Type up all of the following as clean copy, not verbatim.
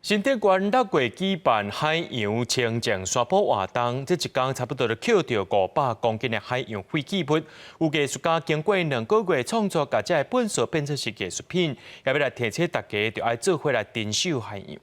新德县6月举办海洋清净沙坡活动，这一天差不多就捡到500公斤的海洋废弃物。有艺术家经过2个月创作，把这本色变成是艺术品，也要来提醒大家，就要做伙来珍守海洋。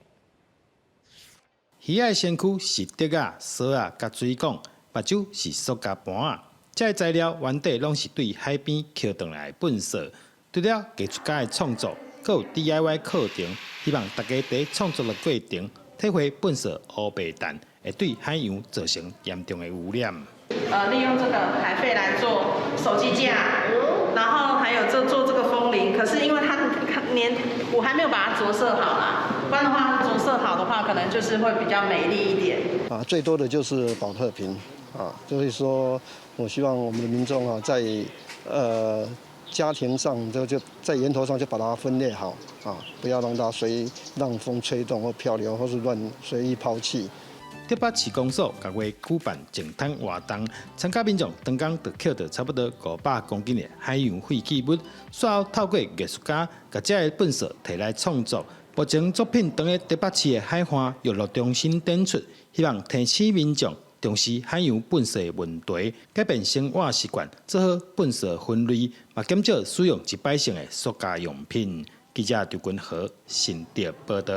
鱼仔身躯是竹啊、沙啊、甲水管，目睭是塑胶盘啊。这些材料原底拢是对海边捡回来的本色。除了艺术家的创作，还有 DIY 课程，希望大家在创作的过程，体会本色乌白蛋会对海洋造成严重的污染。利用这个海废来做手机架，然后还有做这个风铃。可是因为它我还没有把它着色好啦，不然的话着色好的话，可能就是会比较美丽一点。最多的就是保特瓶就是说我希望我们的民众在家庭上就在源头上就把它分类好不要让它让风吹动或漂流，或是随意抛弃。台北市公所6月举办净滩活动，参加民众当天就捡到差不多500公斤的海洋废弃物，随后透过艺术家把这些本色提来创作。目前作品等于台北市的海岸又陆重新展出，希望提醒民众重视海洋本色的问题，改变生活习惯，做好本色分类，也减少使用一摆性的塑胶用品。记者刘君和新竹报道。